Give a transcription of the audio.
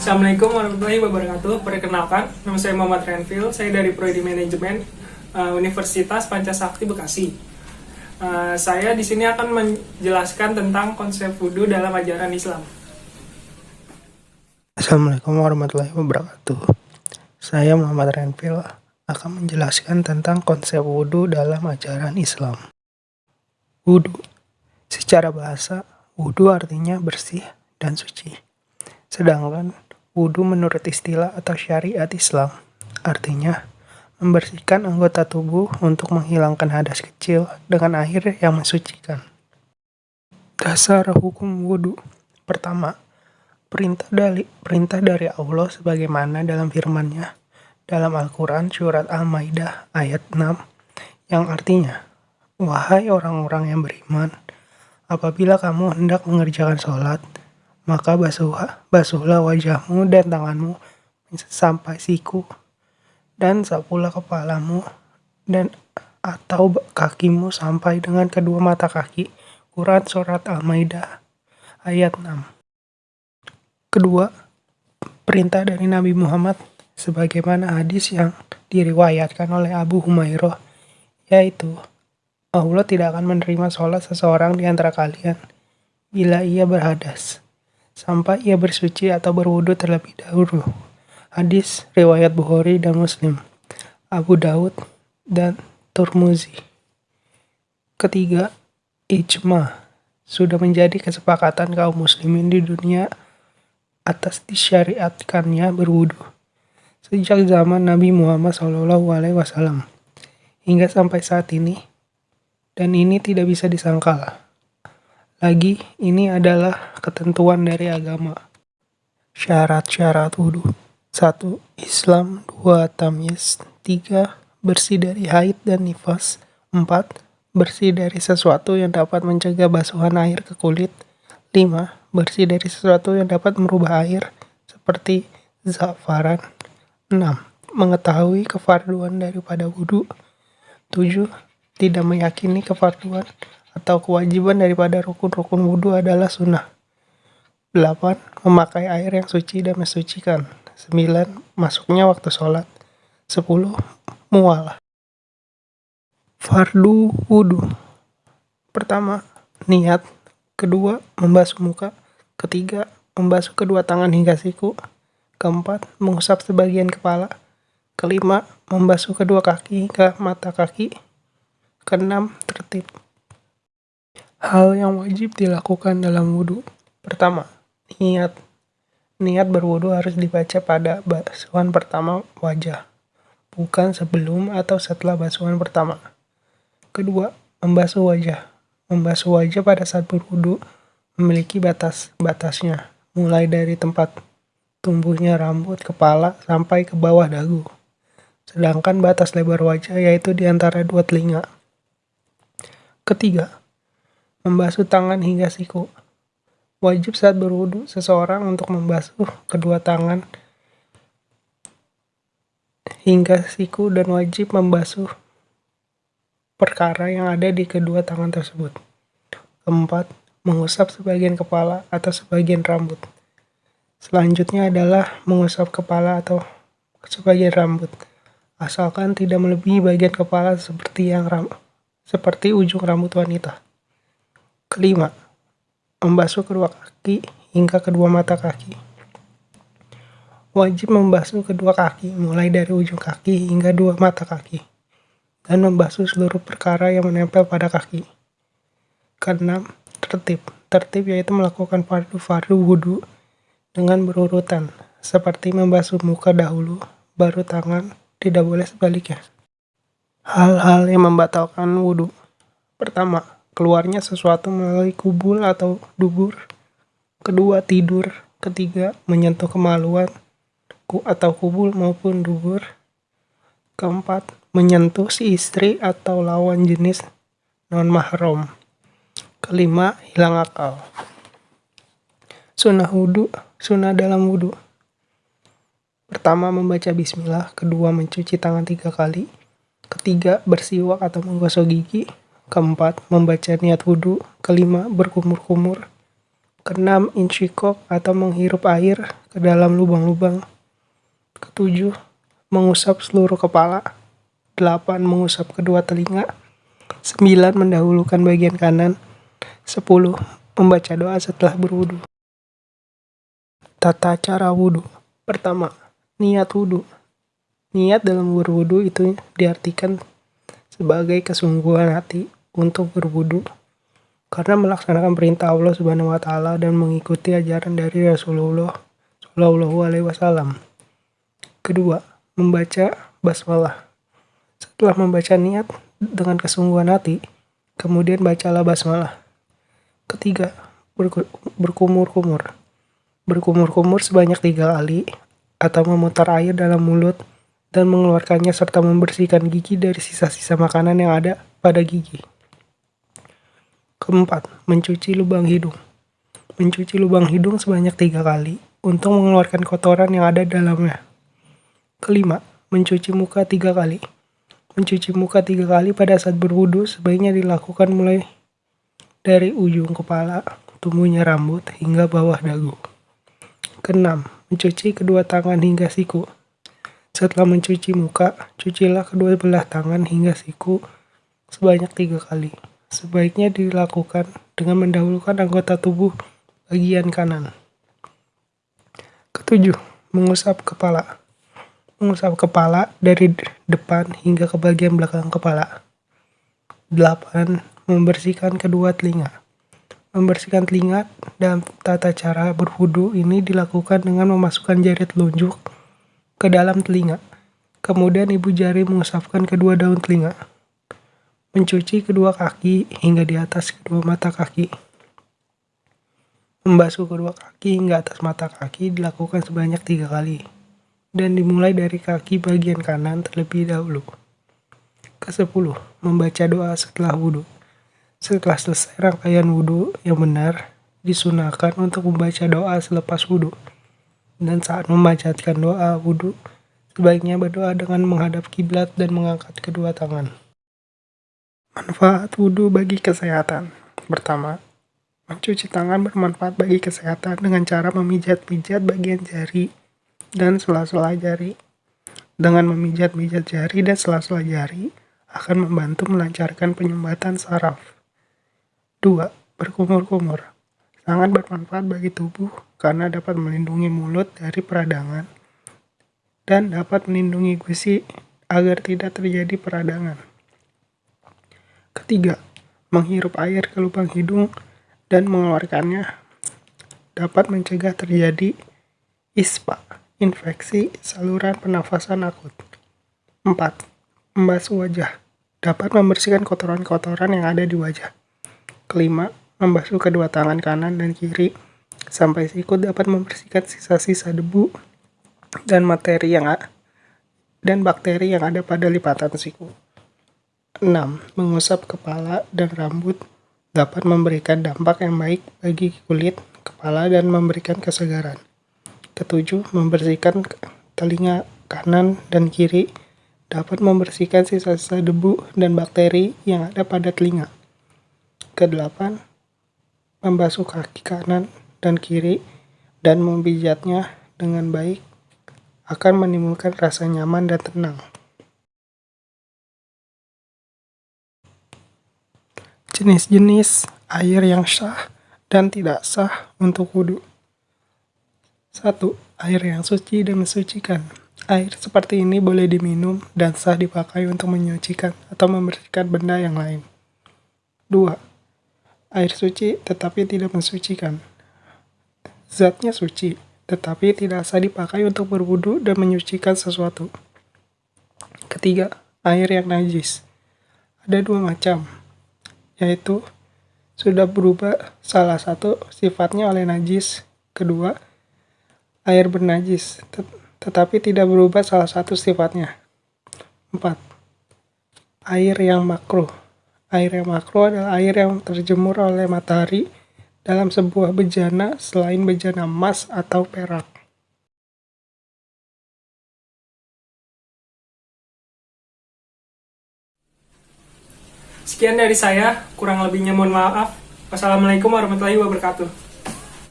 Assalamualaikum warahmatullahi wabarakatuh. Perkenalkan, nama saya Muhammad Renvil. Saya dari Prodi Manajemen Universitas Pancasakti Bekasi. Saya di sini akan menjelaskan tentang konsep wudhu dalam ajaran Islam. Assalamualaikum warahmatullahi wabarakatuh. Saya Muhammad Renvil akan menjelaskan tentang konsep wudhu dalam ajaran Islam. Wudhu. Secara bahasa, wudhu artinya bersih dan suci. Sedangkan wudhu menurut istilah atau syariat Islam artinya membersihkan anggota tubuh untuk menghilangkan hadas kecil dengan air yang mensucikan. Dasar hukum wudhu. Pertama, perintah dari Allah sebagaimana dalam firman-Nya dalam Al-Quran surat Al-Maidah ayat 6 yang artinya, wahai orang-orang yang beriman, apabila kamu hendak mengerjakan sholat, maka basuhlah wajahmu dan tanganmu sampai siku, dan sapulah kepalamu dan atau kakimu sampai dengan kedua mata kaki. Quran surat Al-Maidah ayat 6. Kedua, perintah dari Nabi Muhammad sebagaimana hadis yang diriwayatkan oleh Abu Humairah, yaitu Allah tidak akan menerima sholat seseorang di antara kalian bila ia berhadas sampai ia bersuci atau berwudu terlebih dahulu. Hadis riwayat Bukhari dan Muslim, Abu Daud dan Turmuzi. Ketiga, ijma sudah menjadi kesepakatan kaum muslimin di dunia atas disyariatkannya berwudu sejak zaman Nabi Muhammad SAW hingga sampai saat ini, dan ini tidak bisa disangkal lagi. Ini adalah ketentuan dari agama. Syarat-syarat wudhu. 1. Islam. 2. Tamyiz. 3. Bersih dari haid dan nifas. 4. Bersih dari sesuatu yang dapat mencegah basuhan air ke kulit. 5. Bersih dari sesuatu yang dapat merubah air seperti za'faran. 6. Mengetahui kefarduan daripada wudhu. 7. Tidak meyakini kefarduan atau kewajiban daripada rukun-rukun wudhu adalah sunnah. 8. Memakai air yang suci dan mensucikan. 9. Masuknya waktu sholat. 10. Mualah. Fardu wudhu. Pertama, niat. Kedua, membasuh muka. Ketiga, membasuh kedua tangan hingga siku. Keempat, mengusap sebagian kepala. Kelima, membasuh kedua kaki ke mata kaki. Keenam, tertib. Hal yang wajib dilakukan dalam wudhu. Pertama, niat. Niat berwudhu harus dibaca pada basuhan pertama wajah, bukan sebelum atau setelah basuhan pertama. Kedua, membasuh wajah. Membasuh wajah pada saat berwudhu memiliki batasnya, mulai dari tempat tumbuhnya rambut kepala sampai ke bawah dagu. Sedangkan batas lebar wajah yaitu di antara dua telinga. Ketiga, membasuh tangan hingga siku. Wajib saat berwudhu seseorang untuk membasuh kedua tangan hingga siku dan wajib membasuh perkara yang ada di kedua tangan tersebut. Keempat, mengusap sebagian kepala atau sebagian rambut. Selanjutnya adalah mengusap kepala atau sebagian rambut, asalkan tidak melebihi bagian kepala seperti ujung rambut wanita. Kelima, membasuh kedua kaki hingga kedua mata kaki. Wajib membasuh kedua kaki mulai dari ujung kaki hingga dua mata kaki, dan membasuh seluruh perkara yang menempel pada kaki. Keenam, tertib. Tertib yaitu melakukan fardu wudhu dengan berurutan, seperti membasuh muka dahulu, baru tangan, tidak boleh sebaliknya. Hal-hal yang membatalkan wudhu. Pertama, keluarnya sesuatu melalui kubul atau dubur. Kedua, tidur. Ketiga, menyentuh kemaluan atau kubul maupun dubur. Keempat, menyentuh si istri atau lawan jenis non-mahram. Kelima, hilang akal. Sunnah wudhu. Sunnah dalam wudhu. Pertama, membaca bismillah. Kedua, mencuci tangan 3 kali. Ketiga, bersiwak atau menggosok gigi. Keempat, membaca niat wudhu. Kelima, berkumur-kumur. Keenam, insyikok atau menghirup air ke dalam lubang-lubang. Ketujuh, mengusap seluruh kepala. 8, mengusap kedua telinga. 9, mendahulukan bagian kanan. 10, membaca doa setelah berwudu. Tata cara wudu. Pertama, niat wudu. Niat dalam berwudu itu diartikan sebagai kesungguhan hati untuk berwudu karena melaksanakan perintah Allah Subhanahu wa taala dan mengikuti ajaran dari Rasulullah Shallallahu alaihi wasallam. Kedua, membaca basmalah. Setelah membaca niat dengan kesungguhan hati, kemudian bacalah basmalah. Ketiga, berkumur-kumur. Berkumur-kumur sebanyak 3 kali atau memutar air dalam mulut dan mengeluarkannya serta membersihkan gigi dari sisa-sisa makanan yang ada pada gigi. Keempat, mencuci lubang hidung. Mencuci lubang hidung sebanyak 3 kali untuk mengeluarkan kotoran yang ada dalamnya. Kelima, mencuci muka 3 kali. Mencuci muka 3 kali pada saat berwudu sebaiknya dilakukan mulai dari ujung kepala, tumbuhnya rambut, hingga bawah dagu. Keenam, mencuci kedua tangan hingga siku. Setelah mencuci muka, cucilah kedua belah tangan hingga siku sebanyak 3 kali. Sebaiknya dilakukan dengan mendahulukan anggota tubuh bagian kanan. Ketujuh, mengusap kepala. Mengusap kepala dari depan hingga ke bagian belakang kepala. 8, membersihkan kedua telinga. Membersihkan telinga dalam tata cara berwudu ini dilakukan dengan memasukkan jari telunjuk ke dalam telinga. Kemudian ibu jari mengusapkan kedua daun telinga. Mencuci kedua kaki hingga di atas kedua mata kaki. Membasuh kedua kaki hingga atas mata kaki dilakukan sebanyak 3 kali. Dan dimulai dari kaki bagian kanan terlebih dahulu. Ke-10, membaca doa setelah wudhu. Setelah selesai rangkaian wudhu yang benar, disunahkan untuk membaca doa selepas wudhu. Dan saat memanjatkan doa wudhu, sebaiknya berdoa dengan menghadap kiblat dan mengangkat kedua tangan. Manfaat wudhu bagi kesehatan. Pertama, mencuci tangan bermanfaat bagi kesehatan dengan cara memijat-mijat bagian jari dan sela-sela jari. Dengan memijat-mijat jari dan sela-sela jari akan membantu melancarkan penyumbatan saraf. 2. Berkumur-kumur. Sangat bermanfaat bagi tubuh karena dapat melindungi mulut dari peradangan dan dapat melindungi gusi agar tidak terjadi peradangan. Ketiga, menghirup air ke lubang hidung dan mengeluarkannya dapat mencegah terjadi ISPA, infeksi saluran pernafasan akut. 4. Membasuh wajah. Dapat membersihkan kotoran-kotoran yang ada di wajah. Kelima, membasuh kedua tangan kanan dan kiri sampai sikut dapat membersihkan sisa-sisa debu dan bakteri yang ada pada lipatan siku. 6. Mengusap kepala dan rambut dapat memberikan dampak yang baik bagi kulit, kepala, dan memberikan kesegaran. Ketujuh, membersihkan telinga kanan dan kiri dapat membersihkan sisa-sisa debu dan bakteri yang ada pada telinga. Kedelapan, membasuh kaki kanan dan kiri dan memijatnya dengan baik akan menimbulkan rasa nyaman dan tenang. Jenis-jenis air yang sah dan tidak sah untuk wudhu. 1. Air yang suci dan mensucikan. Air seperti ini boleh diminum dan sah dipakai untuk menyucikan atau membersihkan benda yang lain. 2. Air suci tetapi tidak mensucikan. Zatnya suci, tetapi tidak sah dipakai untuk berwudu dan menyucikan sesuatu. Ketiga, air yang najis. Ada 2 macam, yaitu sudah berubah salah satu sifatnya oleh najis. Kedua, air bernajis, tetapi tidak berubah salah satu sifatnya. 4. Air yang makruh. Air yang makruh adalah air yang terjemur oleh matahari dalam sebuah bejana selain bejana emas atau perak. Sekian dari saya, kurang lebihnya mohon maaf. Wassalamualaikum warahmatullahi wabarakatuh.